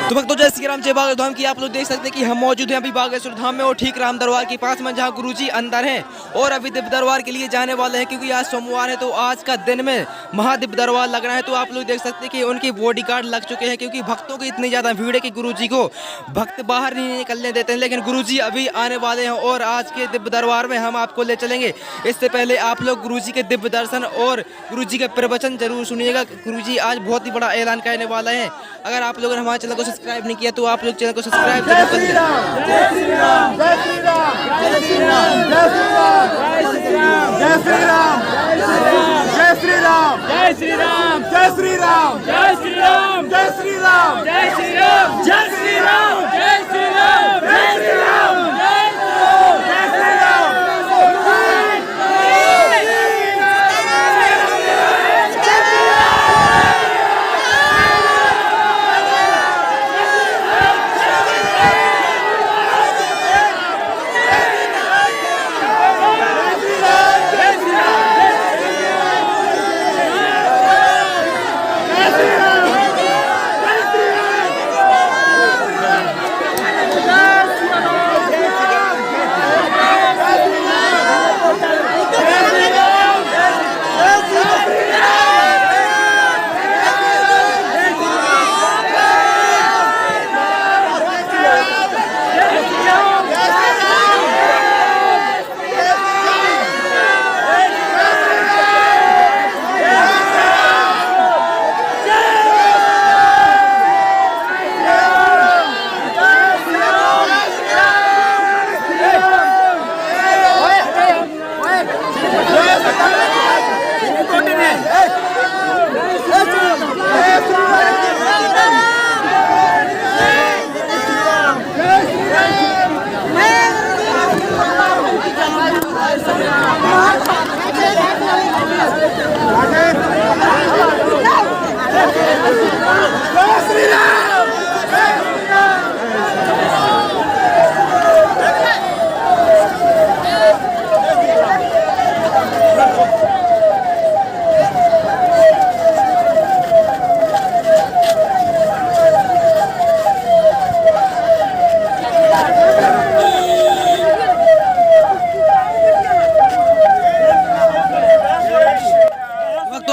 तो भक्तों जय श्री राम जय बागेश्वर धाम की आप लोग देख सकते हैं कि हम मौजूद हैं अभी बागेश्वर धाम में और ठीक राम दरबार के पास में जहां गुरुजी अंदर हैं और अभी दिव्य दरबार के लिए जाने वाले हैं क्योंकि आज सोमवार है तो आज का दिन में महादिव्य दरबार लग रहा है। तो आप लोग देख सकते हैं कि उनके बॉडी गार्ड लग चुके हैं क्योंकि भक्तों की इतनी ज़्यादा भीड़ है कि गुरुजी को भक्त बाहर नहीं निकलने देते हैं, लेकिन गुरुजी अभी आने वाले हैं और आज के दिव्य दरबार में हम आपको ले चलेंगे। इससे पहले आप लोग गुरुजी के दिव्य दर्शन और गुरुजी के प्रवचन जरूर सुनिएगा। गुरुजी आज बहुत ही बड़ा ऐलान करने वाला है। अगर आप लोगों ने हमारे चैनल को सब्सक्राइब नहीं किया तो आप लोग चैनल को सब्सक्राइब जरूर कर लें। जय श्री राम जय श्री राम जय श्री राम जय श्री राम जय श्री राम जय श्री राम जय श्री राम जय श्री राम जय श्री राम जय श्री राम जय श्री राम जय श्री राम जय श्री राम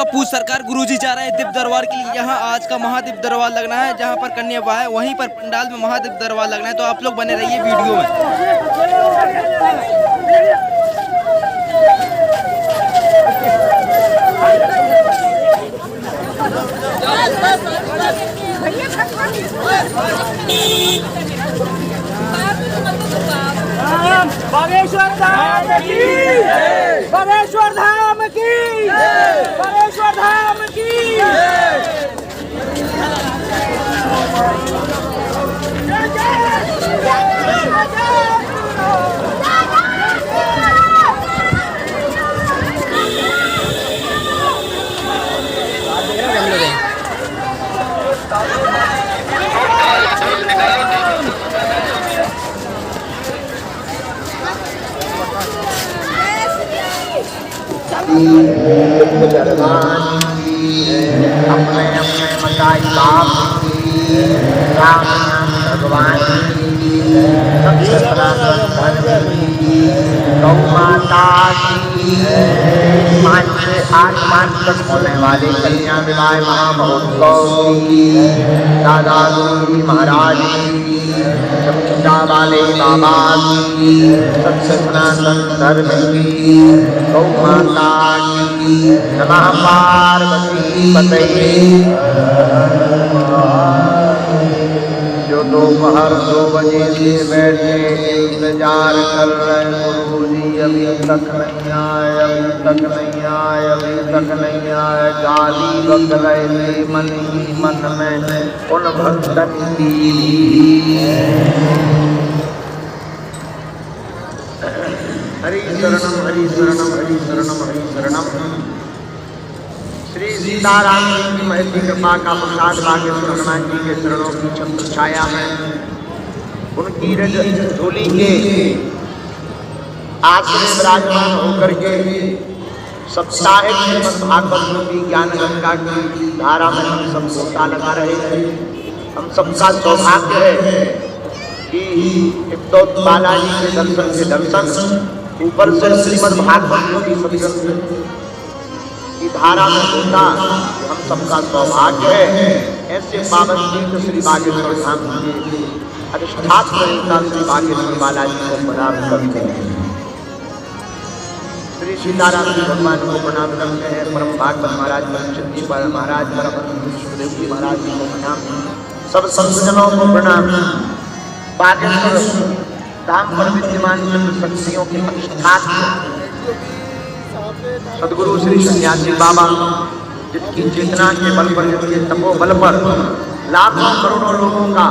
पूछ सरकार गुरुजी जा रहे हैं दिव्य दरबार के लिए। यहाँ आज का महादिव्य दरबार लगना है जहाँ पर कन्या विवाह है वहीं पर पंडाल में महादिव्य दरबार लगना है। तो आप लोग बने रहिए वीडियो में। बागेश्वर धाम की बागेश्वर धाम की बागेश्वर धाम की अपने अपने मताई बाप की राम भगवान की सबसे सनातन धर्म की गौ माता की 5 से 8 मार्च तक होने वाले कन्या विवाह महामहोत्सव की दादा गुरुजी महाराज की पूजा वाले बाबा की सबसे सनातन धर्म की गौ माता की नमः पार्वती पतये। जो दोपहर 2 बजे से बैठे इंतजार कर रहे गुरुजी अभी तक नहीं आए, अभी तक नहीं आए, अभी तक नहीं आए, गाली बक रहे थे मन ही मन में उन भक्तन की। हरि शरणम हरि शरणम हरि शरणम हरि शरणम। श्री सीताराम जी की महती कृपा का प्रसाद बागेश्वर हनुमान जी के चरणों की छत्र छाया में उनकी रज धूलि के आश्रय विराजमान होकर के साप्ताहिक श्रीमद् भागवत रूपी ज्ञान गंगा की धारा में हम सब गोता लगा रहे हैं। हम सबका सौभाग्य है कि इब्दौत बालाजी के दर्शन ऊपर से श्रीमद् भागवत की सत्संग की धारा में होता हम सबका सौभाग्य है। ऐसे पावन तीर्थ श्री बागेश्वर धाम के अधिष्ठात्र देवता श्री बागेश्वर बालाजी को प्रणाम करते हैं। श्री सीताराम जी भगवान को प्रणाम करते हैं। परम भागवत महाराज परीक्षित जी महाराज परम सुखदेव जी महाराज जी को प्रणाम, सब संतजनों को प्रणाम। बागेश्वर धाम पर विद्यमान शक्तियों के अधिष्ठात्र सदगुरु श्री सन्यासी बाबा, जिनकी चेतना के बल पर, जिनके तपोबल पर लाखों करोड़ों लोगों का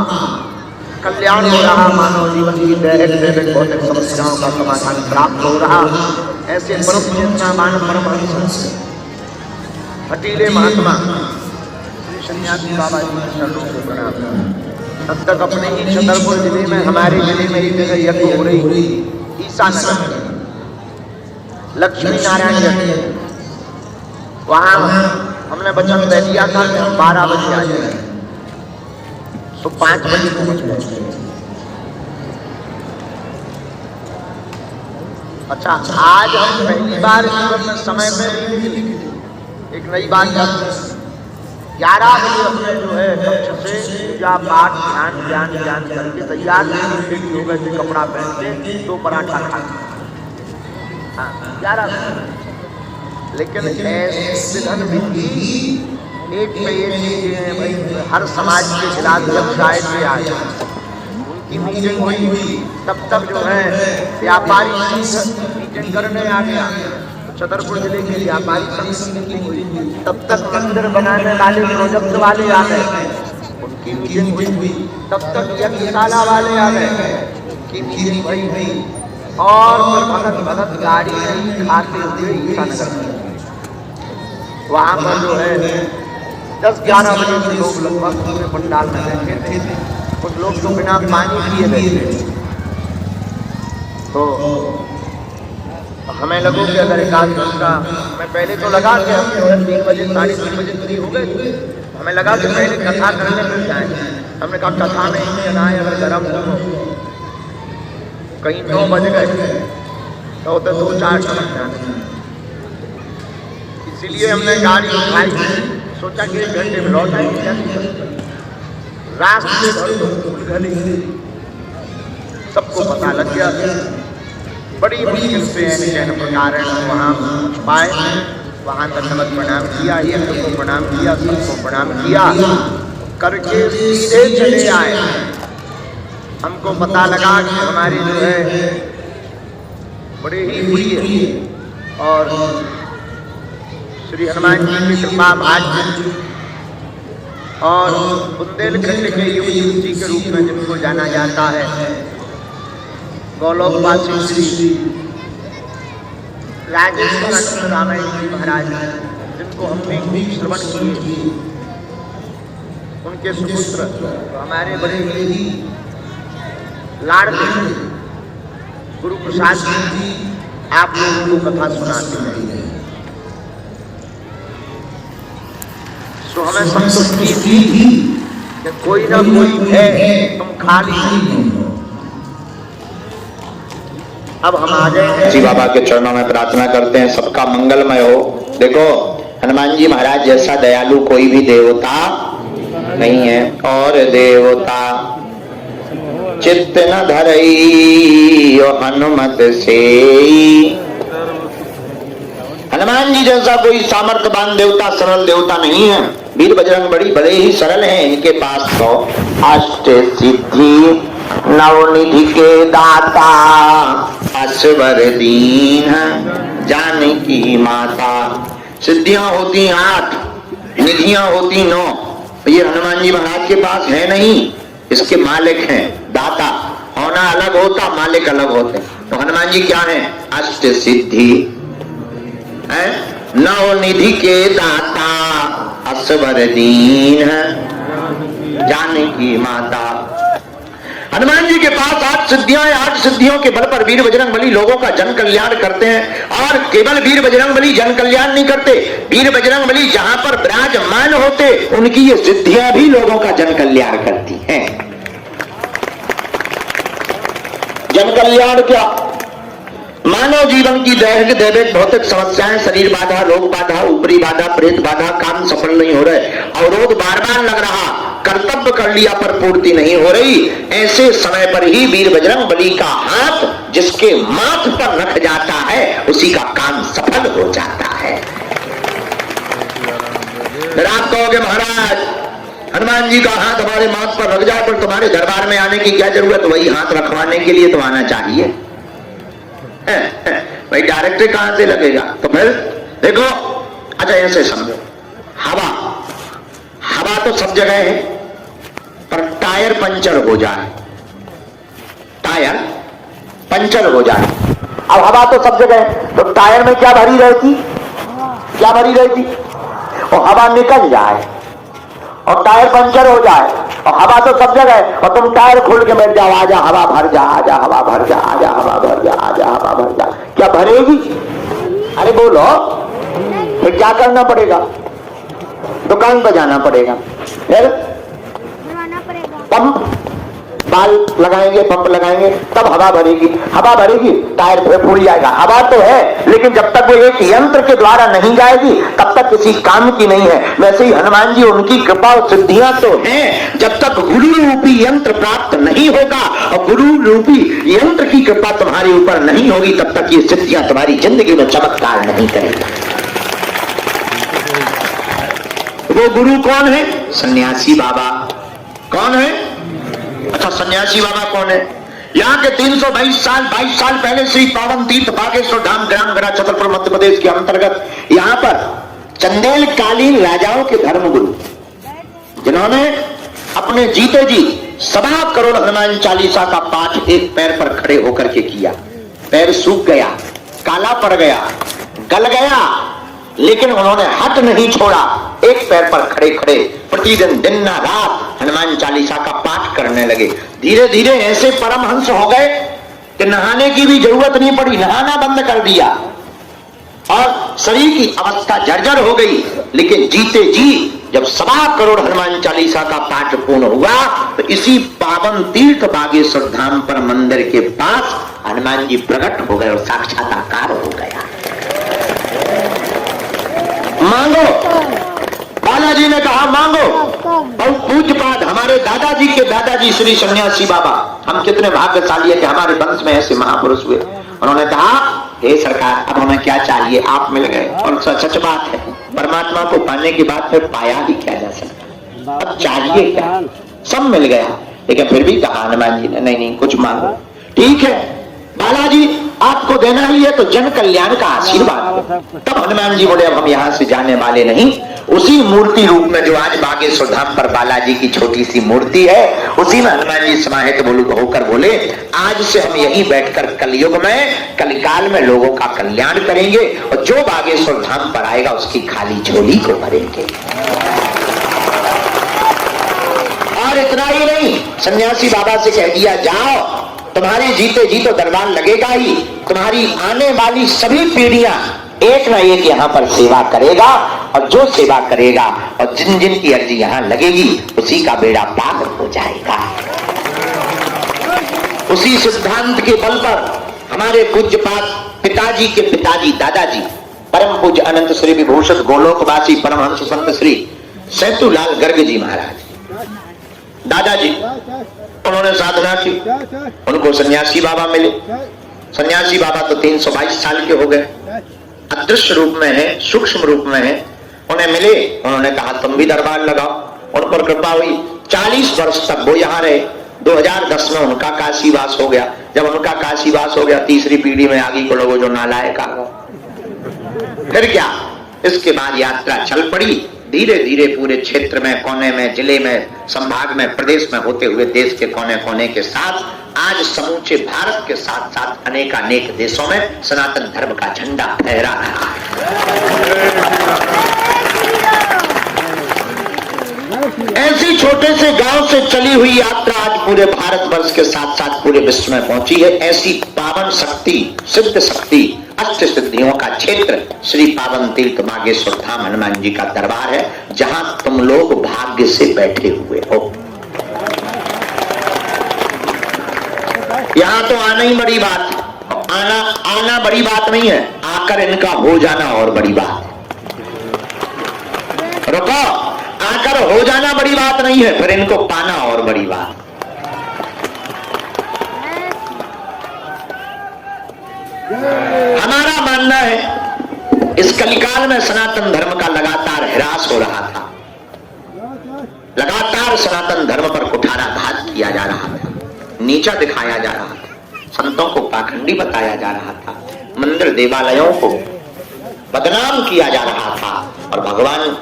कल्याण हो रहा, मानव जीवन की दैहिक भौतिक समस्याओं का समाधान प्राप्त हो रहा, ऐसे परम चेतनावान परमहंस हठीले महात्मा श्री सन्यासी बाबा जी के चरणों को प्रणाम। तब तक अपने ही छतरपुर जिले में, हमारे जिले में एक जगह यज्ञ हो रही, ईसानगर लक्ष्मी नारायण यज्ञ। वहां हमने वचन दे दिया था कि हम 12 बजे आ जाएंगे, तो 5 बजे पहुंच गए। अच्छा, आज हम पहली बार जीवन में समय पे एक नई बात करते हैं। 11 बजे अपने जो है कक्ष से पूजा पाठ ध्यान करके तैयार हो गए थे, कपड़ा पहन के 2 पराठा खा 11 बजे। लेकिन ऐसे धन विधि एक पे एक चीजें भाई, हर समाज के जिलाध्यक्ष आए थे, आज उनकी मीटिंग हुई, तब तक जो है व्यापारी मीटिंग करने आ गया। छतरपुर जिले के व्यापारी संघ की मीटिंग हुई, तब तक मंदिर बनाने वाले प्रोजेक्ट वाले आ गए, उनकी मीटिंग हुई। तब तक यज्ञशाला वाले आ गए, उनकी मीटिंग हुई। और फिर भगत गाड़ी में खाते हुए ईसानगर वहां पर जो है 10-11 बजे से लोग लगभग पूरे पंडाल में बैठे थे। कुछ लोग तो बिना पानी पिए बैठे थे। तो हमें लगो कि अगर 1 घंटा, मैं पहले तो लगा कि हम 3 बजे 3:30 बजे फ्री हो गए, हमें लगा कि पहले कथा करने मिल जाए। हमने कहा कथा में ही बनाए, अगर गर्म हो कहीं 9 बज गए तो 2-4 समझ जाते। इसीलिए हमने गाड़ी उठाई, सोचा कि 1 घंटे में लौट आएंगे। रास्ते भर गली सबको पता लग गया, बड़ी मुश्किल से ऐन प्रकार वहाँ पहुँच पाए। वहाँ दंडवत प्रणाम किया, यज्ञ को प्रणाम किया, सबको प्रणाम किया करके सीधे चले आए। हमको पता लगा कि हमारे जो है बड़े ही प्रिय और श्री हनुमान जी की कृपा भाग्य और बुंदेलखंड के युग जी के रूप में जिनको जाना जाता है, गौलोकवासी श्री राजेश्वर रामायण जी महाराज, जिनको हमने खूब श्रवण किए, उनके सुपुत्र हमारे बड़े ही लाडले गुरु प्रसाद जी आप लोगों को कथा सुनाते हैं। तो हमें संतुष्टि थी कि कोई ना कोई है, तुम खाली नहीं हो। अब हम आ गए श्री बाबा के चरणों में प्रार्थना करते हैं, सबका मंगलमय हो। देखो, हनुमान जी महाराज जैसा दयालु कोई भी देवता नहीं है। और देवता चित्त न धरई हनुमत से, हनुमान जी जैसा कोई सामर्थ्यवान देवता, सरल देवता नहीं है। वीर बजरंग बड़ी बड़े ही सरल हैं। इनके पास तो अष्ट सिद्धि नवनिधि के दाता, असवर दीन जानकी माता। सिद्धियां होती 8, निधियां होती 9। ये हनुमान जी महाराज के पास है नहीं, इसके मालिक हैं, दाता। होना अलग होता, मालिक अलग होते। तो हनुमान जी क्या है? अष्ट सिद्धि है, नवनिधि के दाता, असवर दीन जानकी माता। हनुमान जी के पास 8 8 सिद्धियों के बल पर वीर बजरंगबली लोगों का जन कल्याण करते हैं। और केवल वीर बजरंगबली जन कल्याण नहीं करते, वीर बजरंगबली जहां पर विराजमान होते उनकी ये सिद्धियां भी लोगों का जन कल्याण करती हैं। जन कल्याण क्या? मानव जीवन की दैहिक दैविक भौतिक समस्याएं, शरीर बाधा, रोग बाधा, ऊपरी बाधा, प्रेत बाधा, काम सफल नहीं हो रहे, अवरोध बार बार लग रहा, कर्तव्य कर लिया पर पूर्ति नहीं हो रही, ऐसे समय पर ही वीर बजरंगबली का हाथ जिसके माथ पर रख जाता है उसी का काम सफल हो जाता है। फिर आप कहोगे महाराज हनुमान जी का हाथ हमारे माथ पर रख जाए पर तुम्हारे दरबार में आने की क्या जरूरत? वही हाथ रखवाने के लिए तो आना चाहिए। भाई डायरेक्ट कहां से लगेगा? तो फिर देखो, अच्छा ऐसे समझो, हवा तो सब जगह है, पर टायर पंचर हो जाए, टायर पंचर हो जाए, अब हवा तो सब जगह है, तो टायर में क्या भरी रहती? क्या भरी रहती? और हवा निकल जाए और टायर पंचर हो जाए, और हवा तो सब जगह है, और तुम टायर खोल के बैठ जाओ, आजा हवा भर जा, आजा हवा भर जा, आजा हवा भर जा, आजा हवा भर जा, क्या भरेगी? अरे बोलो, फिर क्या करना पड़ेगा? दुकान पर जाना पड़ेगा, फिर पंप बाल लगाएंगे, पंप लगाएंगे, तब हवा भरेगी। हवा भरेगी, टायर फिर फूल जाएगा। हवा तो है, लेकिन जब तक वो एक यंत्र के द्वारा नहीं जाएगी तब तक किसी काम की नहीं है। वैसे ही हनुमान जी, उनकी कृपा और सिद्धियां तो हैं, जब तक गुरु रूपी यंत्र प्राप्त नहीं होगा और गुरु रूपी यंत्र की कृपा तुम्हारे ऊपर नहीं होगी तब तक ये सिद्धियां तुम्हारी जिंदगी में चमत्कार नहीं करेगी। वो गुरु कौन है? सन्यासी बाबा। कौन है? अच्छा, सन्यासी बाबा कौन है? यहाँ के 322 साल पहले श्री पावन तीर्थ बागेश्वर धाम ग्राम गढ़ा छतरपुर मध्य प्रदेश के अंतर्गत यहाँ पर चंदेल कालीन राजाओं के धर्मगुरु, जिन्होंने अपने जीते जी 1.25 करोड़ हनुमान चालीसा का पाठ एक पैर पर खड़े होकर के किया। पैर सूख गया, काला पड़ गया, गल गया, लेकिन उन्होंने हट नहीं छोड़ा। एक पैर पर खड़े खड़े प्रतिदिन दिन न रात हनुमान चालीसा का पाठ करने लगे। धीरे धीरे ऐसे परमहंस हो गए कि नहाने की भी जरूरत नहीं पड़ी, नहाना बंद कर दिया और शरीर की अवस्था जर्जर हो गई। लेकिन जीते जी जब 1.25 करोड़ हनुमान चालीसा का पाठ पूर्ण हुआ तो इसी पावन तीर्थ बागेश्वर धाम पर मंदिर के पास हनुमान जी प्रकट हो गए और साक्षात्कार हो गया। मांगो, बालाजी ने कहा मांगो। बहुत पूज्यपाद हमारे दादाजी के दादाजी श्री सन्यासी बाबा, हम कितने भाग्यशाली है कि हमारे वंश में ऐसे महापुरुष हुए। उन्होंने कहा, हे सरकार, अब हमें क्या चाहिए? आप मिल गए। और सच बात है, परमात्मा को पाने के बाद फिर पाया ही क्या जा सकता, अब चाहिए क्या? सब मिल गया। लेकिन फिर भी कहा हनुमान जी ने, नहीं कुछ मांगो। ठीक है बालाजी, आपको देना ही है तो जन कल्याण का आशीर्वाद। तब हनुमान जी बोले, अब हम यहाँ से जाने वाले नहीं। उसी मूर्ति रूप में जो आज बागेश्वर धाम पर बालाजी की छोटी सी मूर्ति है, उसी में हनुमान जी समाहित होकर बोले, आज से हम यहीं बैठकर कलयुग में, कलिकाल में लोगों का कल्याण करेंगे और जो बागेश्वर धाम पर आएगा उसकी खाली झोली को भरेंगे। और इतना ही नहीं, सन्यासी बाबा से कह दिया, जाओ, तुम्हारे जीते जी तो दरबार लगेगा ही, तुम्हारी आने वाली सभी पीढ़ियां एक ना एक यहाँ पर सेवा करेगा और जो सेवा करेगा और जिन जिन की अर्जी यहाँ लगेगी उसी का बेड़ा पार हो जाएगा। उसी सिद्धांत के बल पर हमारे पूज्यपाद पिताजी के पिताजी दादाजी परम पूज्य अनंत श्री विभूषित गोलोकवासी परमहंस संत श्री सेतुलाल गर्ग जी महाराज, दादाजी, उन्होंने साधना की, उनको सन्यासी बाबा मिले। सन्यासी बाबा तो 322 साल के हो गए, अदृश्य रूप में है, सूक्ष्म रूप में है। उन्हें मिले, उन्होंने कहा तुम भी दरबार लगाओ। उन पर कृपा हुई, 40 वर्ष तक वो यहाँ रहे। 2010 में उनका काशीवास हो गया। जब उनका काशीवास हो गया, तीसरी पीढ़ी में आगे को लोगों जो नालायक आ गए। फिर क्या, इसके बाद यात्रा चल पड़ी। धीरे धीरे पूरे क्षेत्र में, कोने में, जिले में, संभाग में, प्रदेश में होते हुए देश के कोने कोने के साथ आज समूचे भारत के साथ साथ अनेक देशों में सनातन धर्म का झंडा फहरा रहा है। ऐसी छोटे से गांव से चली हुई यात्रा आज पूरे भारतवर्ष के साथ साथ पूरे विश्व में पहुंची है। ऐसी पावन शक्ति, सिद्ध शक्ति, अष्ट सिद्धियों का क्षेत्र श्री पावन तीर्थ बागेश्वर धाम हनुमान जी का दरबार है, जहां तुम लोग भाग्य से बैठे हुए हो। यहां तो आना ही बड़ी बात, आना बड़ी बात नहीं है, आकर इनका हो जाना और बड़ी बात है। रुको, आकर हो जाना बड़ी बात नहीं है, फिर इनको पाना और बड़ी बात। हमारा मानना है इस कलिकाल में सनातन धर्म का लगातार ह्रास हो रहा था, लगातार सनातन धर्म पर कुठाराघात किया जा रहा था, नीचा दिखाया जा रहा था, संतों को पाखंडी बताया जा रहा था, मंदिर देवालयों को बदनाम किया जा रहा था और भगवान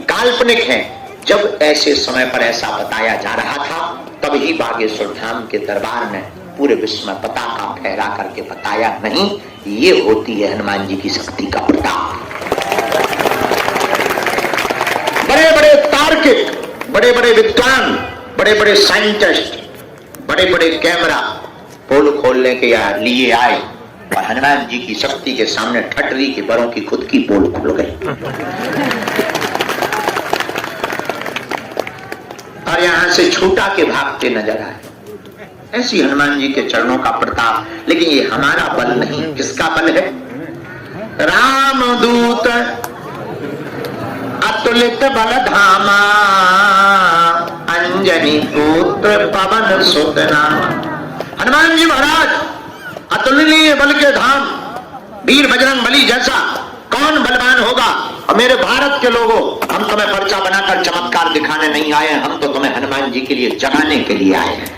काल्पनिक हैं। जब ऐसे समय पर ऐसा बताया जा रहा था, तब ही बागेश्वर धाम के दरबार ने पूरे विश्व में पताका फहरा करके बताया, नहीं, ये होती है हनुमान जी की शक्ति का प्रताप। बड़े बड़े तार्किक, बड़े बड़े विद्वान, बड़े बड़े साइंटिस्ट, बड़े बड़े कैमरा पोल खोलने के लिए आए और हनुमान जी की शक्ति के सामने ठटरी के बरों की खुद की पोल खुल गई और यहां से छूटा के भागते नजर आए। ऐसी हनुमान जी के चरणों का प्रताप। लेकिन ये हमारा बल नहीं, किसका बल है? रामदूत अतुलित बल धामा, अंजनी पुत्र पवन सुत नामा। हनुमान जी महाराज अतुलनीय बल के धाम, वीर बजरंग बली जैसा कौन बलवान होगा। और मेरे भारत के लोगों, हम तुम्हें पर्चा बनाकर चमत्कार दिखाने नहीं आए, हम तो तुम्हें हनुमान जी के लिए जगाने के लिए आए हैं।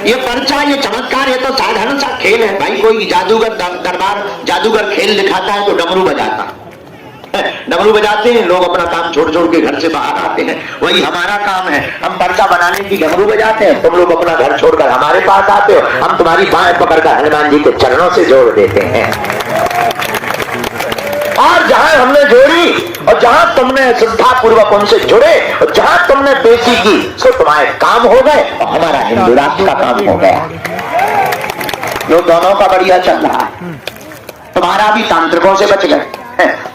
ये पर्चा, ये चमत्कार, ये तो साधारण सा खेल है भाई। कोई जादूगर दरबार जादूगर खेल दिखाता है तो डमरू बजाता है, डमरू बजाते हैं लोग, अपना काम छोड़ छोड़ के घर से बाहर आते हैं। वही हमारा काम है, हम पर्चा बनाने की डमरू बजाते हैं, तुम लोग अपना घर छोड़कर हमारे पास आते हो, हम तुम्हारी बाहें पकड़कर हनुमान जी के चरणों से जोड़ देते हैं। और जहां हमने जोड़ी और जहां तुमने श्रद्धा पूर्वक उनसे जुड़े और जहां तुमने बेटी की, सो तुम्हारे काम हो गए और हमारा हिंदू राष्ट्र का काम हो गया। जो दोनों का बढ़िया चल रहा है। तुम्हारा भी तांत्रिकों से बच गए,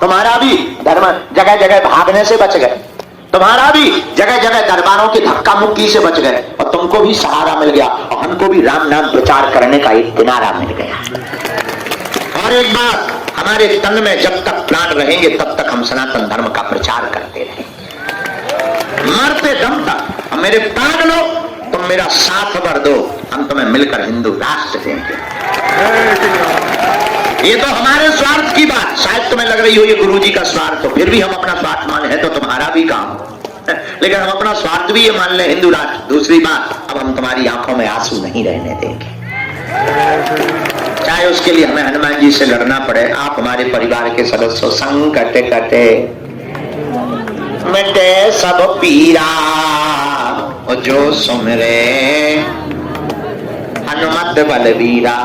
तुम्हारा भी धर्म जगह जगह भागने से बच गए, तुम्हारा भी जगह जगह दरबारों की धक्का मुक्की से बच गए और तुमको भी सहारा मिल गया और हमको भी राम नाम प्रचार करने का एक किनारा मिल गया। और एक बात, हमारे तन में जब तक प्राण रहेंगे तब तक हम सनातन धर्म का प्रचार करते रहेंगे, मरते दम तक। और मेरे प्राण लो, तुम मेरा साथ भर दो, हम तुम्हें मिलकर हिंदू राष्ट्र देंगे। ये तो हमारे स्वार्थ की बात, शायद तुम्हें लग रही हो ये गुरुजी का स्वार्थ, तो फिर भी हम अपना स्वार्थ मान है तो तुम्हारा भी काम, लेकिन हम अपना स्वार्थ भी ये मान ले, हिंदू राष्ट्र। दूसरी बात, अब हम तुम्हारी आंखों में आंसू नहीं रहने देंगे, चाहे उसके लिए हमें हनुमान जी से लड़ना पड़े। आप हमारे परिवार के सदस्यों, संकट कटे मिटे सब पीरा, और जो सुमरे हनुमत बलवीरा।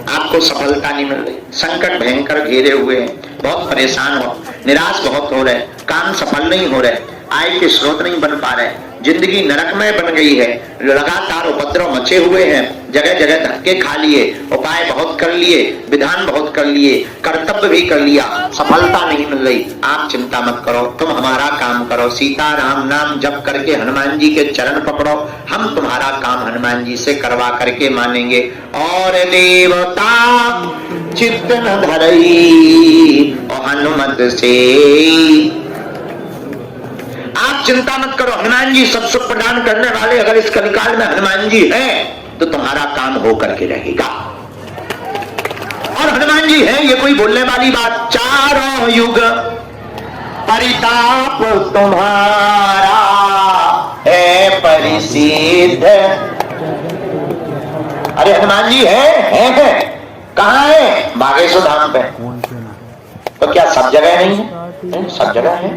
आपको सफलता नहीं मिल रही, संकट भयंकर घेरे हुए हैं, बहुत परेशान हो, निराश बहुत हो रहे, काम सफल नहीं हो रहे, आय के स्रोत नहीं बन पा रहे, जिंदगी नरकमय बन गई है, लगातार उपद्रव मचे हुए हैं, जगह जगह धक्के खा लिए, उपाय बहुत कर लिए, विधान बहुत कर लिए, कर्तव्य भी कर लिया, सफलता नहीं मिल रही। आप चिंता मत करो, तुम हमारा काम करो, सीता राम नाम जप करके हनुमान जी के चरण पकड़ो, हम तुम्हारा काम हनुमान जी से करवा करके मानेंगे। और देवता चित्त न धरई और हनुमत से। आप चिंता मत करो, हनुमान जी सब सुख प्रदान करने वाले, अगर इस कलिकाल में हनुमान जी हैं तो तुम्हारा काम हो करके रहेगा। और हनुमान जी हैं, ये कोई बोलने वाली बात, चारों युग परिताप तुम्हारा है परिसिद्ध। अरे हनुमान जी है, कहाँ है? बागेश्वर धाम पे। तो क्या सब जगह नहीं है? सब जगह है।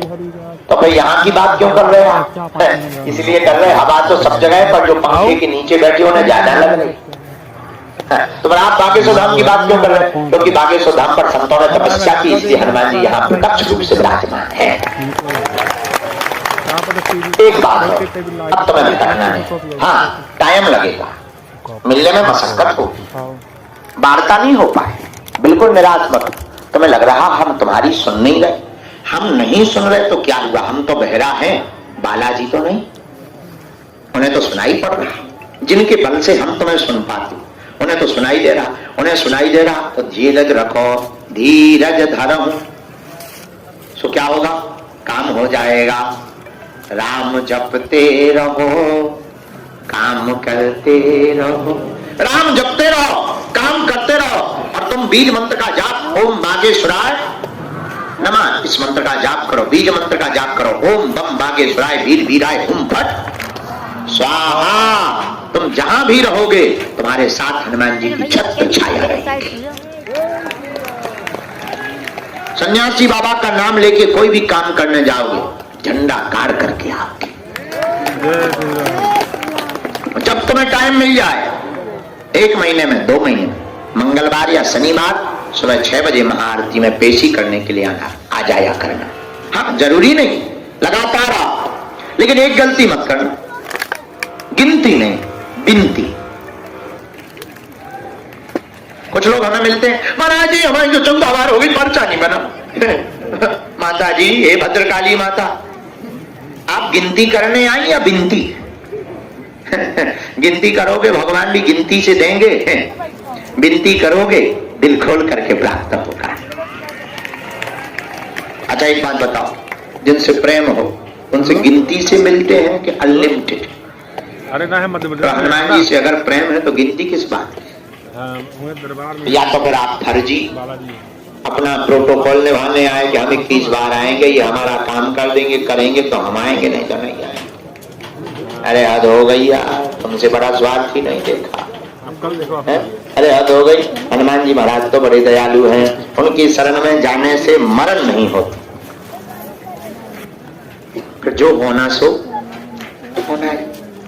तो भाई यहाँ की बात क्यों कर रहे हैं? इसलिए कर रहे हैं, हवा तो सब जगह है, पर जो पंखे के नीचे बैठे उन्हें ज्यादा लग रही। तो आप बागेश्वर धाम की बात क्यों कर रहे हैं? क्योंकि बागेश्वर धाम पर संतों ने तपस्या की, इसलिए हनुमान जी यहाँ प्रत्यक्ष रूप से विराजमान है। एक बात है, अब तुम्हें भटकना नहीं। हाँ, टाइम लगेगा, मिलने में मशक्कत होगी, वार्ता नहीं हो पाए, बिल्कुल निराश मत। तुम्हें लग रहा हम तुम्हारी सुन नहीं रहे, हम नहीं सुन रहे तो क्या हुआ, हम तो बहरा हैं, बालाजी तो नहीं, उन्हें तो सुनाई पड़ रहा। जिनके बल से हम तुम्हें सुन पाते उन्हें तो सुनाई दे रहा, उन्हें सुनाई दे रहा तो धीरज रखो, धीरज धरो, सो क्या होगा, काम हो जाएगा। राम जपते रहो, काम करते रहो, राम जपते रहो, काम करते रहो, और तुम बीज मंत्र का जाप, ओम बागेश्वराय नमः, इस मंत्र का जाप करो, बीज मंत्र का जाप करो, ओम बम बागेश्वराय वीर वीराय हुम फट स्वाहा। तुम जहां भी रहोगे तुम्हारे साथ हनुमान जी की छत्र छाया रहेगी। सन्यासी बाबा का नाम लेके कोई भी काम करने जाओगे, झंडा गाड़ करके आओगे। जब तुम्हें टाइम मिल जाए, 1 महीने में, 2 महीने में, मंगलवार या शनिवार सुबह 6 बजे महाआरती में पेशी करने के लिए आ जाया करना। हाँ, जरूरी नहीं लगातार आओ, लेकिन एक गलती मत करना, गिनती नहीं, बिनती। कुछ लोग हमें मिलते हैं, महाराज जी हमारी जो 14 बार हो गई, पर्चा नहीं बना। माता जी, हे भद्रकाली माता, आप गिनती करने आई या बिनती? गिनती करोगे भगवान भी गिनती से देंगे, बिनती करोगे दिल खोल करके प्राप्त होगा। अच्छा एक बात बताओ, जिनसे प्रेम हो उनसे गिनती से मिलते हैं कि अनलिमिटेड? अरे ना है हनुमान जी से अगर प्रेम है तो गिनती किस बात की? या तो फिर आप फर्जी अपना प्रोटोकॉल निभाने आए कि हम 21 बार आएंगे, ये हमारा काम कर देंगे, करेंगे तो हम आएंगे, नहीं तो नहीं आएंगे। अरे हद हो गई यार, तुमसे बड़ा स्वार्थी नहीं देखा। अरे हद हो गई। हनुमान जी महाराज तो बड़े दयालु हैं, उनकी शरण में जाने से मरण नहीं होती। फिर जो होना सो होना है,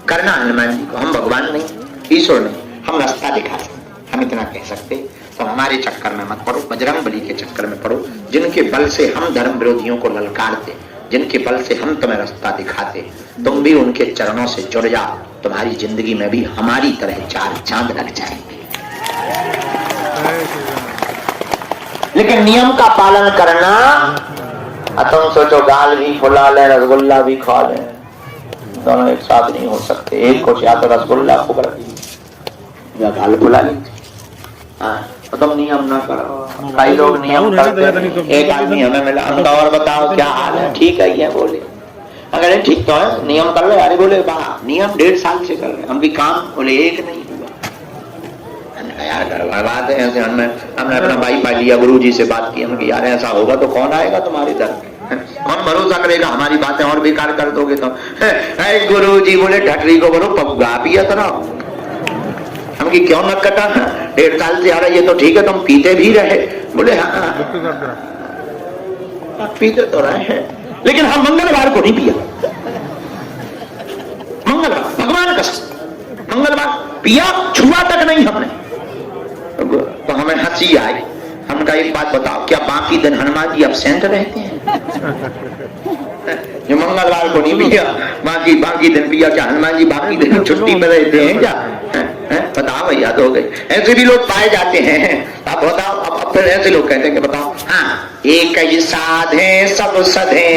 करना हनुमान जी को। हम भगवान नहीं, ईश्वर नहीं, हम रास्ता दिखा सकते, हम इतना कह सकते। तो हमारे चक्कर में मत पड़ो, बजरंग बली के चक्कर में पड़ो, जिनके बल से हम धर्म विरोधियों को ललकारते, जिनके बल से हम तुम्हें रास्ता दिखाते। तुम भी उनके चरणों से जुड़ जाओ, तुम्हारी जिंदगी में भी हमारी तरह 4 चांद लग जाएंगे। लेकिन नियम का पालन करना। तुम सोचो गाल भी फुला ले, रसगुल्ला भी खा ले, दोनों एक साथ नहीं हो सकते। एक को या तो रसगुल्ला पकड़ लीजिए या गाल फुला लीजिए। तो तुम नियम ना करो। कई लोग नियम करते हैं। एक आदमी हमें मिला, हमको और बताओ क्या हाल है, ठीक है ये बोले, अगर ठीक तो है नियम कर ले। अरे बोले वाह, नियम 1.5 साल से कर रहे, हम भी काम बोले एक नहीं हुआ यार, बात है ऐसे। हमने अपना भाई पा लिया, गुरु जी से बात की, हम यार ऐसा होगा तो कौन आएगा तुम्हारी तरफ, कौन भरोसा करेगा, हमारी बातें और बेकार कर दोगे तो। गुरु जी बोले ढटरी को बोलो पगुआ पिया तो हम की क्यों न कटा, 1.5 साल से आ रहा, ये तो ठीक है तुम पीते भी रहे। बोले हाँ पीते तो रहे हैं, लेकिन हम मंगलवार को नहीं पिया। मंगलवार भगवान कसम, मंगलवार पिया, छुआ तक नहीं हमने। तो हमें हंसी आई। हमका एक बात बताओ, क्या बाकी दिन हनुमान जी एब्सेंट रहते हैं? जो मंगलवार को नहीं पिया, बाकी दिन पिया, क्या हनुमान जी बाकी दिन छुट्टी में रहते हैं क्या? बताओ भैया, तो हो गई। ऐसे भी लोग पाए जाते हैं। अब बताओ, अब फिर ऐसे लोग कहते हैं कि बताओ, हाँ एक ही साधे सब सधे,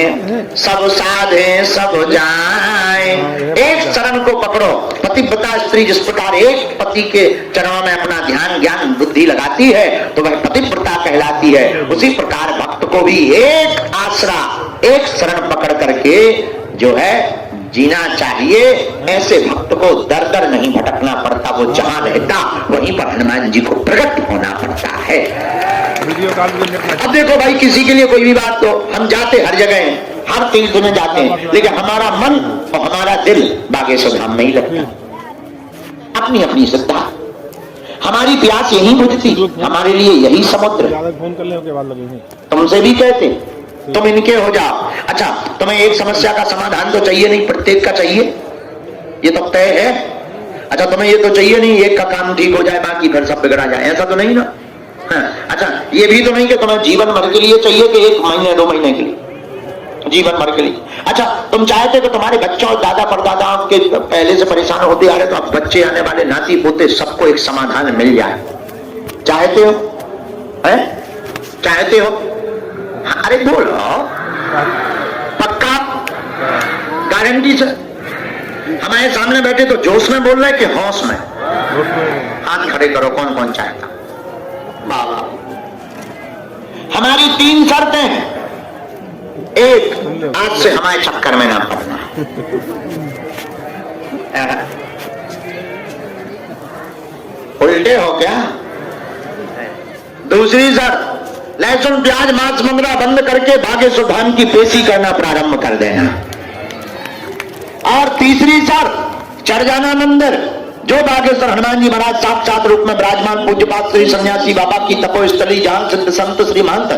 सब साधे सब जाए। एक शरण को पकड़ो। पतिव्रता स्त्री जिस प्रकार एक पति के चरणों में अपना ध्यान ज्ञान बुद्धि लगाती है तो वह पतिव्रता कहलाती है। उसी प्रकार भक्त को भी एक आसरा, एक शरण पकड़ करके जो है जीना चाहिए। ऐसे भक्त को दर दर नहीं भटकना पड़ता, वो जहां रहता वहीं पर हनुमान जी को प्रकट होना पड़ता है। अब देखो भाई, किसी के लिए कोई भी बात, तो हम जाते हर जगह, हर तीर्थ में जाते हैं, लेकिन हमारा मन और हमारा दिल बागेश्वर धाम में ही लगता। अपनी अपनी श्रद्धा, हमारी प्यास यही बुझती, हमारे लिए यही समुद्र। तुमसे भी कहते तुम इनके हो जाओ। अच्छा, तुम्हें एक समस्या का समाधान तो चाहिए नहीं, प्रत्येक का चाहिए, ये तो तय है। अच्छा, तुम्हें ये तो चाहिए नहीं एक का काम ठीक हो जाए बाकी फिर सब बिगड़ा जाए, ऐसा तो नहीं ना। हाँ, अच्छा ये भी तो नहीं कि तुम्हें जीवन भर के लिए चाहिए कि 1 महीने 2 महीने के लिए। जीवन भर के लिए। अच्छा, तुम चाहते कि तुम्हारे बच्चों और दादा परदादाओं के पहले से परेशान होते आ रहे, तो अब बच्चे आने वाले नाती पोते सबको एक समाधान मिल जाए, चाहते हो? है? चाहते हो? अरे बोलो, पक्का, गारंटी से? हमारे सामने बैठे तो जोश में बोल रहे कि होश में? हाथ खड़े करो, कौन कौन चाहता? बाबा, हमारी 3 शर्तें हैं। एक, आज से हमारे चक्कर में ना पड़ना। उल्टे हो क्या? दूसरी शर्त, लहसुन प्याज मांस मंगरा बंद करके बागेश्वर धाम की पेशी करना प्रारंभ कर देना। और तीसरी शर्त, चढ़ जाना मंदिर। जो बागेश्वर हनुमान जी महाराज साक्षात रूप में विराजमान पूज्यपाद श्री सन्यासी बाबा की तपोस्थली, जहां सिद्ध संत श्री महंत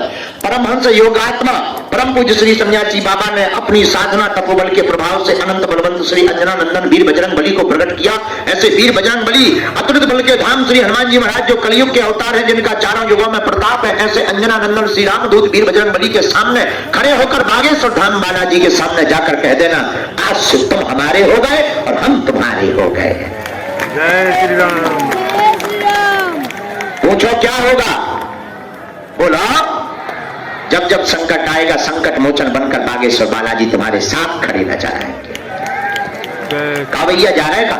परमहंस योगात्मा परम पूज्य श्री सन्यासी बाबा ने अपनी साधना तपोबल के प्रभाव से अनंत बलवंत श्री अंजना नंदन वीर बजरंग बली को प्रकट किया। ऐसे वीर बजरंग बली अतुलित बल के धाम श्री हनुमान जी महाराज जो कलयुग के अवतार हैं, जिनका चारों युगों में प्रताप है, ऐसे अंजना नंदन श्री रामदूत वीर बजरंग बली के सामने खड़े होकर बागेश्वर धाम बालाजी के सामने जाकर कह देना, आज से तुम हमारे हो गए और हम तुम्हारे हो गए। जय श्री राम। पूछो क्या होगा? बोला, जब जब संकट आएगा संकट मोचन बनकर बागेश्वर बालाजी तुम्हारे साथ खड़े नजर आएंगे। कहा भैया जा रहे का?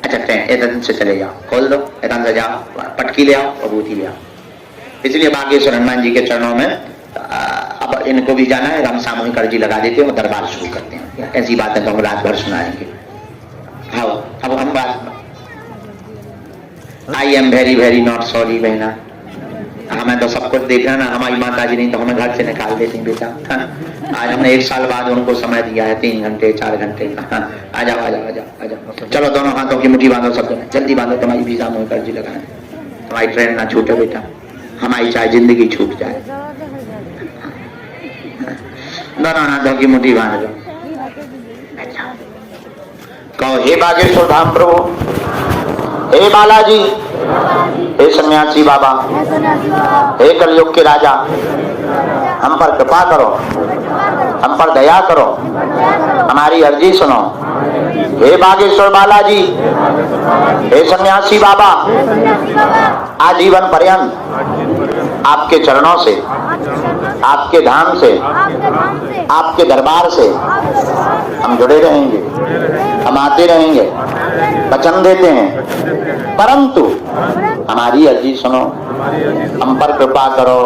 अच्छा, इधर से चले जाओ, खोल दो, इधर से जाओ, पटकी ले आओ, बबूती ले आओ। इसलिए बागेश्वर हनुमान जी के चरणों में अब इनको भी जाना है, हम सामूहिक अर्जी लगा देते हैं, दरबार शुरू करते हैं। ऐसी बातें तो हम रात भर सुनाएंगे। हाँ, अब हम बात, I am very very not sorry बहना, हमें तो सब कुछ देखना ना, हमारी माता जी नहीं तो हमें घर से निकाल देती बेटा। आज हमने 1 साल बाद उनको समय दिया है, 3 घंटे 4 घंटे का। आ जाओ आ जाओ आ जाओ आ जाओ, चलो दोनों हाथों की मुट्ठी बांधो, सब जल्दी बांधो, तुम्हारी भी सामूहिक अर्जी लगाए, तुम्हारी ट्रेन ना छूटे बेटा, हमारी चाहे जिंदगी छूट जाए। दोनों हाथों की मुट्ठी बांध लो, कहो हे बागेश्वर धाम प्रभु, हे बालाजी, हे सन्यासी बाबा, हे कलयुग के राजा, हम पर कृपा करो, हम पर दया करो, हमारी अर्जी सुनो। हे बागेश्वर बालाजी, हे सन्यासी बाबा, आजीवन पर्यंत आपके चरणों से, आपके धाम से, आपके दरबार से हम जुड़े रहेंगे, हम आते रहेंगे, वचन देते हैं, परंतु हमारी अर्जी सुनो, हम पर कृपा करो।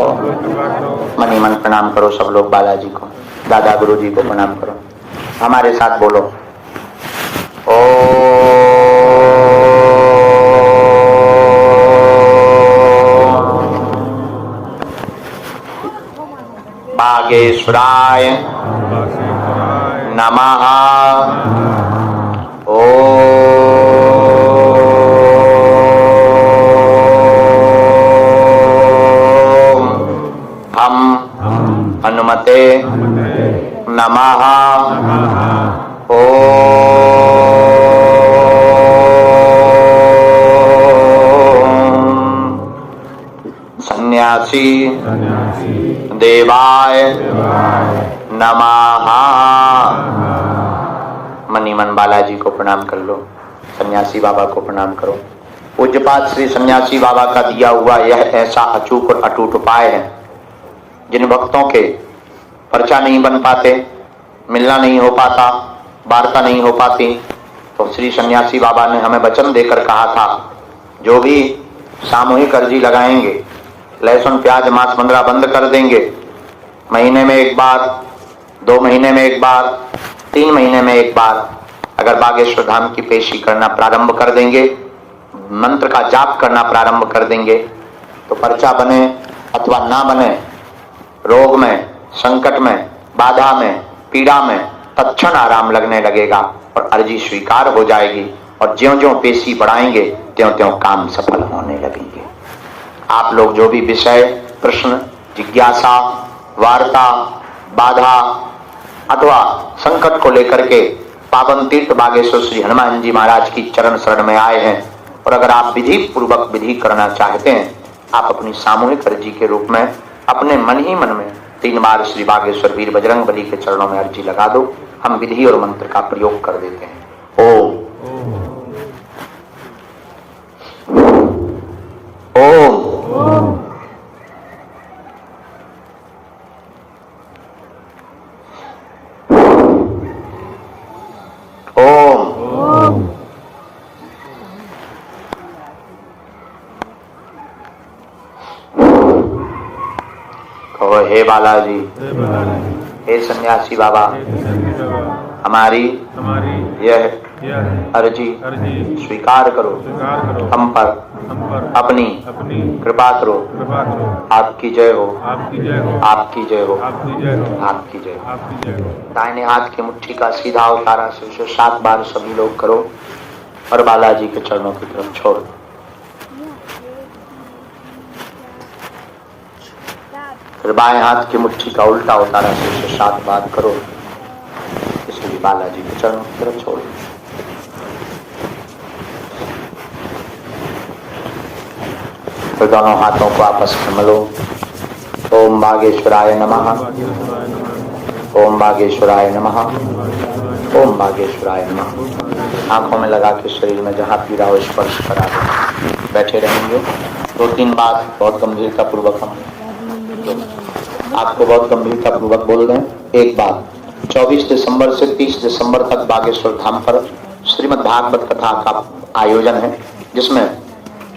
मनी मन प्रणाम करो सब लोग बालाजी को, दादा गुरु जी को प्रणाम करो, हमारे साथ बोलो, ओ बागेश्वराय नमः। हनुमते नमः। सन्यासी देवाय नमः। मनीमन बालाजी को प्रणाम कर लो, सन्यासी बाबा को प्रणाम करो। पूज्यपाद श्री सन्यासी बाबा का दिया हुआ यह ऐसा अचूक और अटूट उपाय है, जिन भक्तों के पर्चा नहीं बन पाते, मिलना नहीं हो पाता, वार्ता नहीं हो पाती, तो श्री सन्यासी बाबा ने हमें वचन देकर कहा था, जो भी सामूहिक अर्जी लगाएंगे, लहसुन प्याज मांस मंदरा बंद कर देंगे, महीने में 1 बार, 2 महीने में 1 बार, 3 महीने में 1 बार अगर बागेश्वर धाम की पेशी करना प्रारंभ कर देंगे, मंत्र का जाप करना प्रारंभ कर देंगे, तो पर्चा बने अथवा ना बने, रोग में, संकट में, बाधा में, पीड़ा में तत्क्षण आराम लगने लगेगा और अर्जी स्वीकार हो जाएगी। और ज्यों-ज्यों पेशी बढ़ाएंगे त्यों-त्यों काम सफल होने लगेंगे। आप लोग जो भी विषय, प्रश्न, जिज्ञासा, वार्ता, बाधा अथवा संकट को लेकर के पावन तीर्थ बागेश्वर श्री हनुमान जी महाराज की चरण शरण में आए हैं, और अगर आप विधि पूर्वक विधि करना चाहते हैं, आप अपनी सामूहिक अर्जी के रूप में अपने मन ही मन में 3 बार श्री बागेश्वर वीर बजरंग बली के चरणों में अर्जी लगा दो। हम विधि और मंत्र का प्रयोग कर देते हैं। ओम ओम ओम कहो हे बालाजी, हे सन्यासी बाबा, हमारी यह अर्जी स्वीकार करो, हम पर अपनी कृपा करो। आपकी जय हो, आपकी जय हो, आपकी जय हो, आपकी जय हो। दाहिने हाथ की मुट्ठी का सीधा उतारा से 7 बार सभी लोग करो और बालाजी के चरणों की तरफ छोड़ दो। फिर बाएं हाथ की मुट्ठी का उल्टा उतारा से 7 बार करो, इसे भी बालाजी के चरणों की तरफ छोड़ दो। फिर दोनों हाथों को आपस में मलो। ओम बागेश्वराय नमः, ओम बागेश्वराय नमः, ओम बागेश्वराय नमः। आंखों में लगा के शरीर में जहां पीड़ा हो स्पर्श करा दो। बैठे रहेंगे। 2-3 बार बहुत गंभीरता पूर्वक हम आपको बहुत गंभीरता पूर्वक बोल रहे हैं। एक बार 24 दिसंबर से 30 दिसंबर तक बागेश्वर धाम पर श्रीमद् भागवत कथा का आयोजन है, जिसमें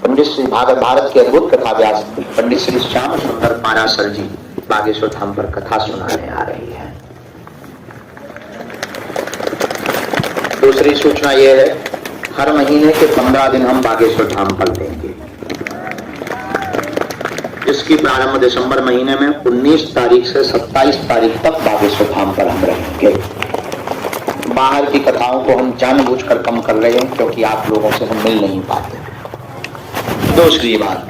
पंडित श्री भारत के अद्भुत कथा व्यास पंडित श्री श्याम सुंदर पाराशर जी बागेश्वर धाम पर कथा सुनाने आ रही है। दूसरी सूचना यह है, हर महीने के 15 दिन हम बागेश्वर धाम पर देंगे, जिसकी प्रारंभ दिसंबर महीने में 19 तारीख से 27 तारीख तक बागेश्वर धाम पर हम रहेंगे। बाहर की कथाओं को हम जानबूझकर कम कर रहे हैं क्योंकि आप लोगों से हम मिल नहीं पाते। दूसरी बात,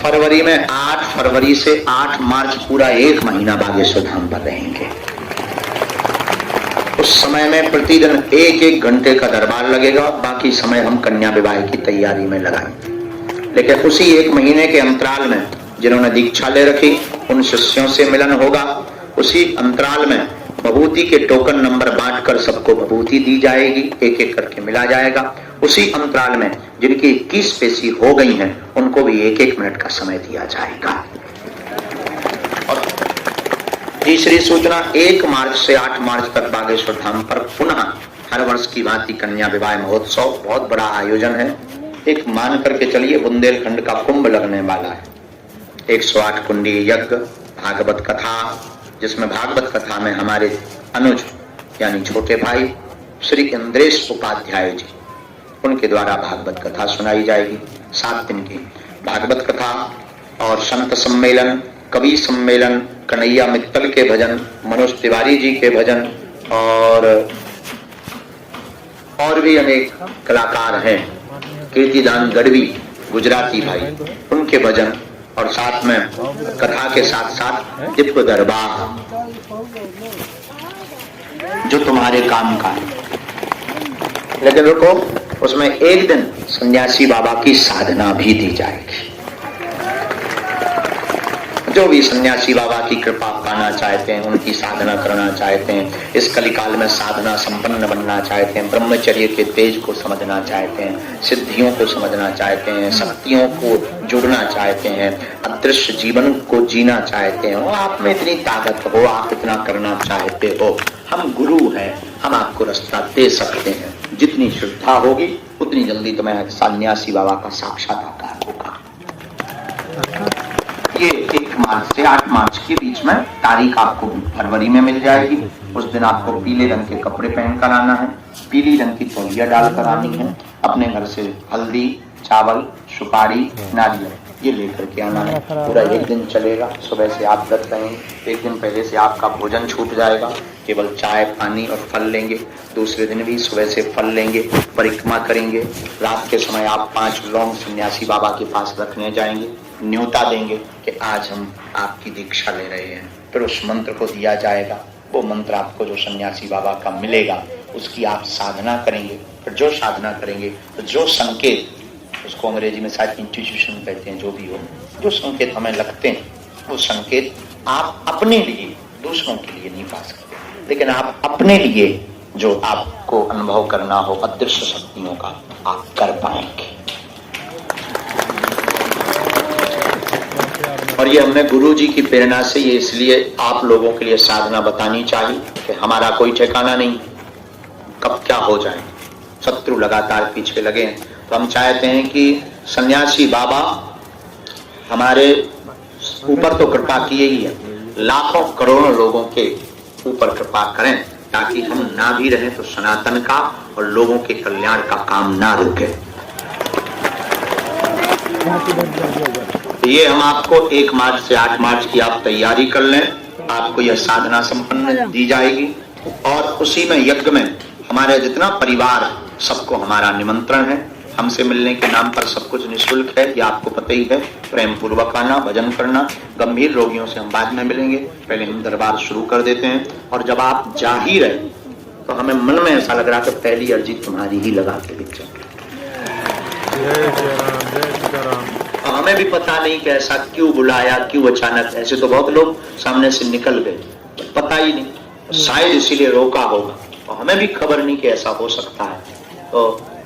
फरवरी में 8 फरवरी से 8 मार्च पूरा 1 महीना बागेश्वर धाम पर रहेंगे। उस समय में प्रतिदिन 1-1 घंटे का दरबार लगेगा, बाकी समय हम कन्या विवाह की तैयारी में लगाएंगे। लेकिन उसी 1 महीने के अंतराल में जिन्होंने दीक्षा ले रखी उन शिष्यों से मिलन होगा। उसी अंतराल में भभूति के टोकन नंबर बांटकर सबको भभूति दी जाएगी, एक एक करके मिला जाएगा। उसी अंतराल में जिनकी 21 पेशी हो गई हैं उनको भी 1-1 मिनट का समय दिया जाएगा। और तीसरी सूचना, 1 मार्च से 8 मार्च तक बागेश्वर धाम पर पुनः हर वर्ष की भांति कन्या विवाह महोत्सव बहुत बड़ा आयोजन है। एक मान करके चलिए, बुंदेलखंड का कुंभ लगने वाला है। 108 कुंडी यज्ञ, भागवत कथा, जिसमें भागवत कथा में हमारे अनुज यानी छोटे भाई श्री इंद्रेश उपाध्याय जी, उनके द्वारा भागवत कथा सुनाई जाएगी। 7 दिन की भागवत कथा और संत सम्मेलन, कवि सम्मेलन, कन्हैया मित्तल के भजन, मनोज तिवारी जी के भजन और भी अनेक कलाकार हैं, कीर्तिदान गढ़वी गुजराती भाई, उनके भजन और साथ में कथा के साथ साथ दिव्य दरबार जो तुम्हारे काम का है। लेकिन रुको, उसमें एक दिन सन्यासी बाबा की साधना भी दी जाएगी। जो भी सन्यासी बाबा की कृपा पाना चाहते हैं, उनकी साधना करना चाहते हैं, इस कलिकाल में साधना संपन्न बनना चाहते हैं, ब्रह्मचर्य के तेज को समझना चाहते हैं, सिद्धियों को समझना चाहते हैं, शक्तियों को जुड़ना चाहते हैं, अदृश्य जीवन को जीना चाहते हैं, आप में इतनी ताकत हो, आप इतना करना चाहते हो, हम गुरु हैं, हम आपको रास्ता दे सकते हैं। जितनी श्रद्धा होगी उतनी जल्दी तुम्हें सन्यासी बाबा का साक्षात्कार होगा। ये 1 मार्च से 8 मार्च के बीच में तारीख आपको फरवरी में मिल जाएगी। उस दिन आपको पीले रंग के कपड़े पहनकर आना है, पीली रंग की तौलिया डालकर आनी है, अपने घर से हल्दी, चावल, सुपारी, नारियल ये लेकर के आना है। पूरा 1 दिन चलेगा। सुबह से आप व्रत रहेंगे, 1 दिन पहले से आपका भोजन छूट जाएगा, केवल चाय, पानी और फल लेंगे। दूसरे दिन भी सुबह से फल लेंगे, परिक्रमा करेंगे। रात के समय आप 5 लौंग सन्यासी बाबा के पास रखने जाएंगे, न्योता देंगे कि आज हम आपकी दीक्षा ले रहे हैं। फिर उस मंत्र को दिया जाएगा, वो मंत्र आपको जो सन्यासी बाबा का मिलेगा उसकी आप साधना करेंगे। फिर जो साधना करेंगे तो जो संकेत उसको अंग्रेजी में शायद इंट्यूशन कहते हैं, जो भी हो, जो संकेत हमें लगते हैं वो संकेत आप अपने लिए, दूसरों के लिए नहीं पा सकते, लेकिन आप अपने लिए जो आपको अनुभव करना हो अदृश्य शक्तियों का, आप कर पाएंगे। और ये हमने गुरु जी की प्रेरणा से, ये इसलिए आप लोगों के लिए साधना बतानी चाहिए कि हमारा कोई ठिकाना नहीं, कब क्या हो जाए, शत्रु लगातार पीछे लगे हैं। तो हम चाहते हैं कि सन्यासी बाबा हमारे ऊपर तो कृपा किए ही है, लाखों करोड़ों लोगों के ऊपर कृपा करें, ताकि हम ना भी रहें तो सनातन का और लोगों के कल्याण का काम ना रुके। ये हम आपको 1 मार्च से 8 मार्च की आप तैयारी कर लें, आपको यह साधना संपन्न दी जाएगी। और उसी में यज्ञ में हमारे जितना परिवार, सबको हमारा निमंत्रण है। हमसे मिलने के नाम पर सब कुछ निःशुल्क है, ये आपको पता ही है। प्रेम पूर्वक आना, भजन करना। गंभीर रोगियों से हम बाद में मिलेंगे, पहले हम दरबार शुरू कर देते हैं। और जब आप जा ही रहे तो हमें मन में ऐसा लग रहा कि पहली अर्जी तुम्हारी ही लगा के बिक जाए। हमें भी पता नहीं कि ऐसा क्यों बुलाया, क्यों अचानक, ऐसे तो बहुत लोग सामने से निकल गए, पता ही नहीं, शायद इसीलिए रोका होगा, और हमें भी खबर नहीं कि ऐसा हो सकता है। तो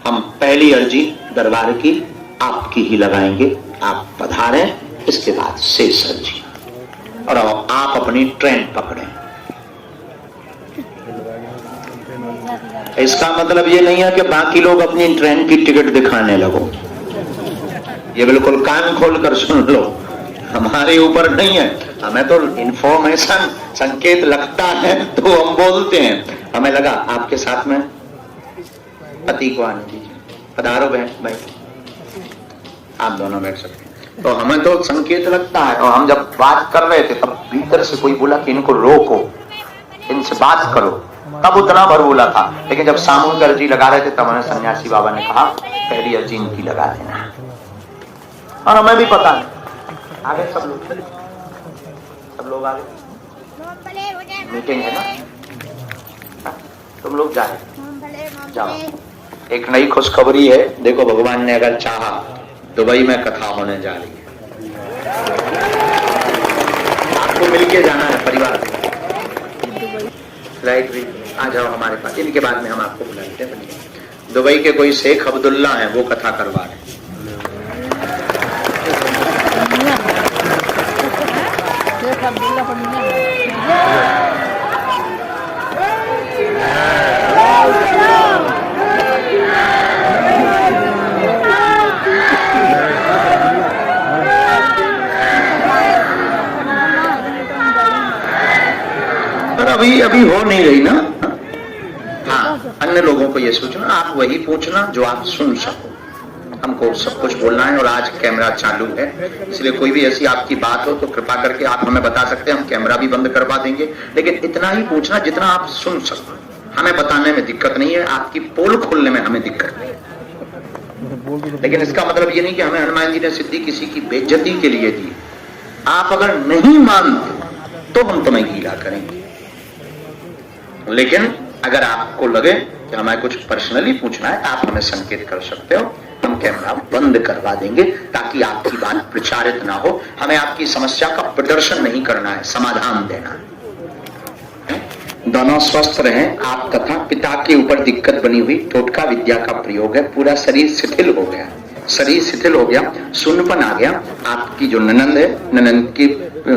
हम पहली अर्जी दरबार की आपकी ही लगाएंगे, आप पधारें, इसके बाद शेष अर्जी, और आप अपनी ट्रेन पकड़ें। इसका मतलब ये नहीं है कि बाकी लोग अपनी ट्रेन की टिकट दिखाने लगो, ये बिल्कुल कान खोलकर सुन लो, हमारे ऊपर नहीं है। हमें तो इंफॉर्मेशन, संकेत लगता है तो हम बोलते हैं। हमें लगा आपके साथ में पति को आने दीजिए, पधारो बहन भाई, आप दोनों बैठ सकते हैं। तो हमें तो संकेत लगता है, और हम जब बात कर रहे थे तब भीतर से कोई बोला कि इनको रोको, इनसे बात करो, तब उतना भर बोला था। लेकिन जब सामूहिक अर्जी लगा रहे थे तब हमें सन्यासी बाबा ने कहा पहली अर्जी इनकी लगा देना, और हमें भी पता नहीं। आगे सब लोग आगे मीटिंग है ना, तुम लोग जाओ। एक नई खुशखबरी है, देखो भगवान ने अगर चाहा दुबई में कथा होने जा रही है, आपको मिलके जाना है परिवार। राइट, आ जाओ हमारे पास, इनके बाद में हम आपको बुलाते हैं। दुबई के कोई शेख अब्दुल्ला हैं, वो कथा करवा रहे हैं। पर अभी हो नहीं रही ना। हाँ, अन्य लोगों को ये सोचना, आप वही पूछना जो आप सुन सको। हमको सब कुछ बोलना है, और आज कैमरा चालू है, इसलिए कोई भी ऐसी आपकी बात हो तो कृपा करके आप हमें बता सकते हैं, हम कैमरा भी बंद करवा देंगे। लेकिन इतना ही पूछना जितना आप सुन सको। हमें बताने में दिक्कत नहीं है, आपकी पोल खोलने में हमें दिक्कत नहीं है। लेकिन इसका मतलब ये नहीं कि हमें हनुमान जी ने सिद्धि किसी की बेइज्जती के लिए दी। आप अगर नहीं मानते तो हम तुम्हें गीला करेंगे, लेकिन अगर आपको लगे कि हमें कुछ पर्सनली पूछना है, आप हमें संकेत कर सकते हो, हम कैमरा बंद करवा देंगे, ताकि आपकी बात प्रचारित ना हो। हमें आपकी समस्या का प्रदर्शन नहीं करना है, समाधान देना है। दोनों स्वस्थ रहें आप तथा पिता के ऊपर दिक्कत बनी हुई टोटका विद्या का प्रयोग है, पूरा शरीर शिथिल हो गया, शरीर शिथिल हो गया, सुन्नपन आ गया। आपकी जो ननंद है, ननंद की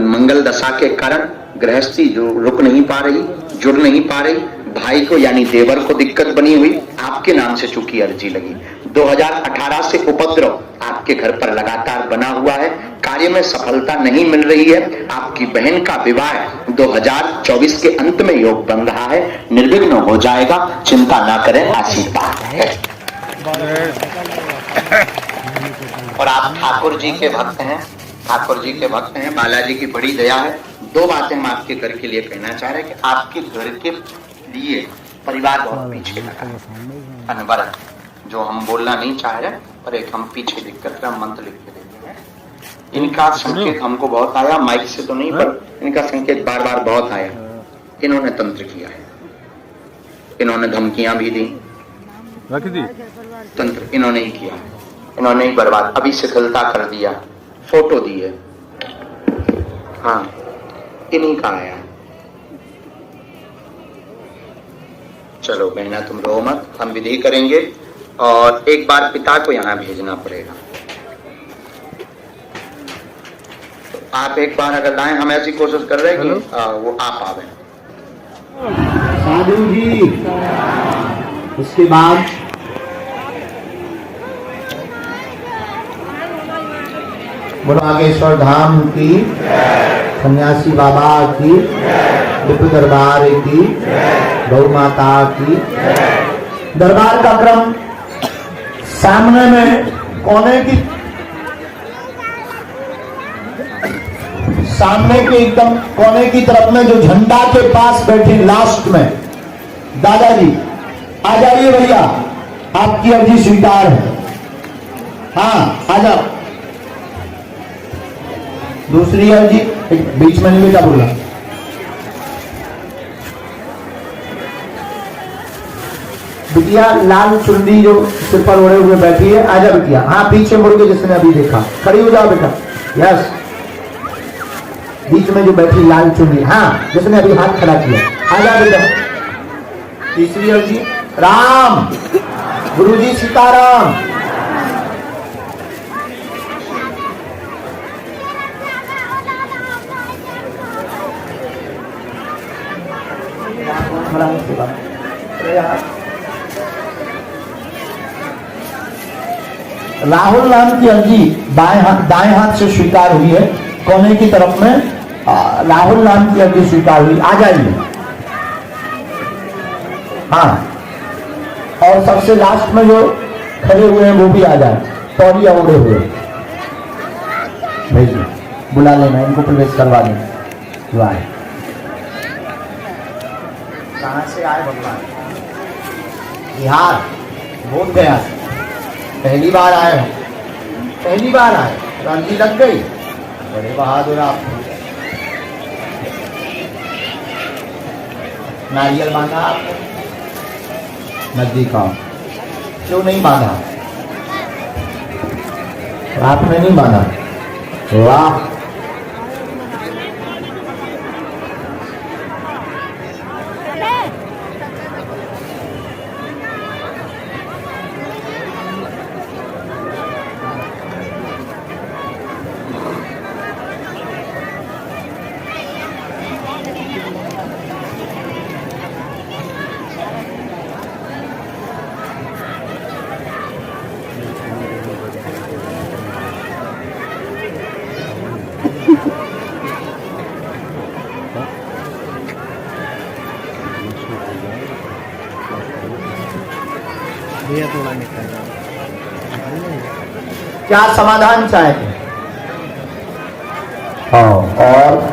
मंगल दशा के कारण गृहस्थी जो रुक नहीं पा रही, जुड़ नहीं पा रही, भाई को यानी देवर को दिक्कत बनी हुई, आपके नाम से चूंकि अर्जी लगी। 2018 से उपद्रव आपके घर पर लगातार बना हुआ है, कार्य में सफलता नहीं मिल रही है। आपकी बहन का विवाह 2024 के अंत में योग बन रहा है, निर्विघ्न हो जाएगा, चिंता ना करें, आशीर्वाद है। और आप ठाकुर जी के भक्त हैं, ठाकुर जी के भक्त हैं, बालाजी की बड़ी दया है। 2 बातें हम आपके घर के लिए कहना चाह रहे हैं कि आपके घर के लिए परिवार बहुत पीछे लगा है। अनवरत जो हम बोलना नहीं चाह रहे, पर एक हम पीछे लिख कर मंत्र लिख के देते हैं। इनका संकेत हमको बहुत आया, माइक से तो नहीं, पर इनका संकेत बार बार बहुत आया। इन्होंने तंत्र किया है, इन्होंने धमकियां भी दी, तंत्र इन्होंने ही किया। इन्होंने ही बर्बाद, अभी शिथिलता कर दिया, फोटो दी है, हाँ इन्हीं का आया। चलो बहना तुम रो मत, हम विधि करेंगे और एक बार पिता को यहाँ भेजना पड़ेगा। तो आप एक बार अगर लाएं, हम ऐसी कोशिश कर रहे हैं कि वो आप आवे। साधु जी, उसके बाद बागेश्वर धाम की, सन्यासी बाबा की, विप्र दरबार की, गौ माता की। दरबार का क्रम सामने में कोने की, सामने के एकदम कोने की तरफ में जो झंडा के पास बैठे लास्ट में दादाजी, आ जाइए भैया, आपकी अर्जी स्वीकार है। हाँ आ जाओ। दूसरी अर्जी बीच में नहीं बेटा बोला। बिटिया लाल चुन्नी जो सिर पर ओढ़े हुए बैठी है, आजा बिटिया। हाँ पीछे मुड़ के जिसने अभी देखा, खड़ी हो जाओ बेटा। यस, बीच में जो बैठी लाल चुन्नी, हाँ जिसने अभी हाथ खड़ा किया, आजा बेटा। तीसरी अर्जी, राम गुरुजी सीताराम। राहुल नाम की अर्जी दाएं हाथ से स्वीकार हुई है, कोने की तरफ में राहुल नाम की अर्जी स्वीकार हुई। आ जाइए। हाँ, और सबसे लास्ट में जो खड़े हुए हैं वो भी आ जाए, तौलिया उड़े हुए भेजिए, बुला लेना, इनको प्रवेश करवा दें। जो आए, कहाँ से आए भगवान? बिहार, बोध गया से। पहली बार आए हो, पहली बार आए, अर्जी लग गई। बड़े बहादुर आप। नारियल बांधा आपने? नजदीक आओ। क्यों नहीं बांधा? आपने नहीं बांधा? वाह, क्या समाधान चाहते हैं? हाँ, और